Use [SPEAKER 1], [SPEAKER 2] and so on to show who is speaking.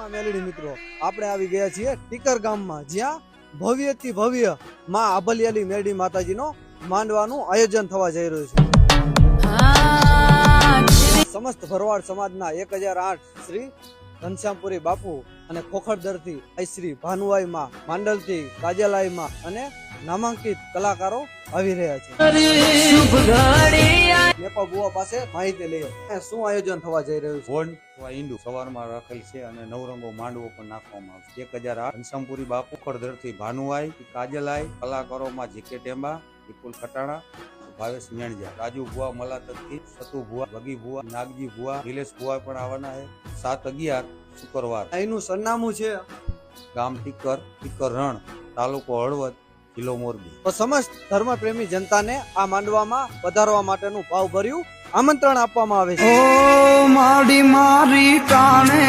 [SPEAKER 1] માં મેલડી મિત્રો આપણે આવી ગયા છીએ ટીકર ગામમાં, જ્યાં ભવ્યથી ભવ્ય માં આભલિયાલી મેલડી માતાજીનો માંડવાનું આયોજન થવા જઈ રહ્યું છે। સમસ્ત ભરવાડ સમાજના 1008 શ્રી ઘનશ્યામપુરી બાપુ અને ખોખરદરથી શ્રી ભાનુઆઈ માં, માંડલથી કાજલાઈ માં અને નામાંકિત કલાકારો આવી રહ્યા છે। નેપા બુવા પાસે માહિતી લઈએ શું આયોજન થવા જઈ રહ્યું છે।
[SPEAKER 2] વન ઈંડુ સવારમાં રાખેલ છે અને નવરંગો માંડવો પણ નાખવામાં આવશે। 1008 ઘનશ્યામપુરી બાપુ, ખોખરદરથી ભાનુઆઈ, કાજલાઈ, કલાકારોમાં જીકે ટેમ્બા, વિપુલ ખટાણા, ભાવેશ મેણજા, રાજુ ભુવા મલાતથી, સતુ ભુવા, ભગી ભુવા, નાગજી ભુવા, નિલેશ ભુવા પણ આવવાના છે। 7/11 શુક્રવાર।
[SPEAKER 1] અહીંનું સરનામું છે
[SPEAKER 2] ગામ ટીકર, ટીકર રણ, તાલુકો હળવદ, જિલ્લો મોરબી।
[SPEAKER 1] તો સમસ્ત ધર્મપ્રેમી જનતાને આ માંડવામાં પધારવા માટેનું ભાવભર્યું આમંત્રણ આપવામાં આવે છે।
[SPEAKER 3] ઓ માડી મારી ટાણે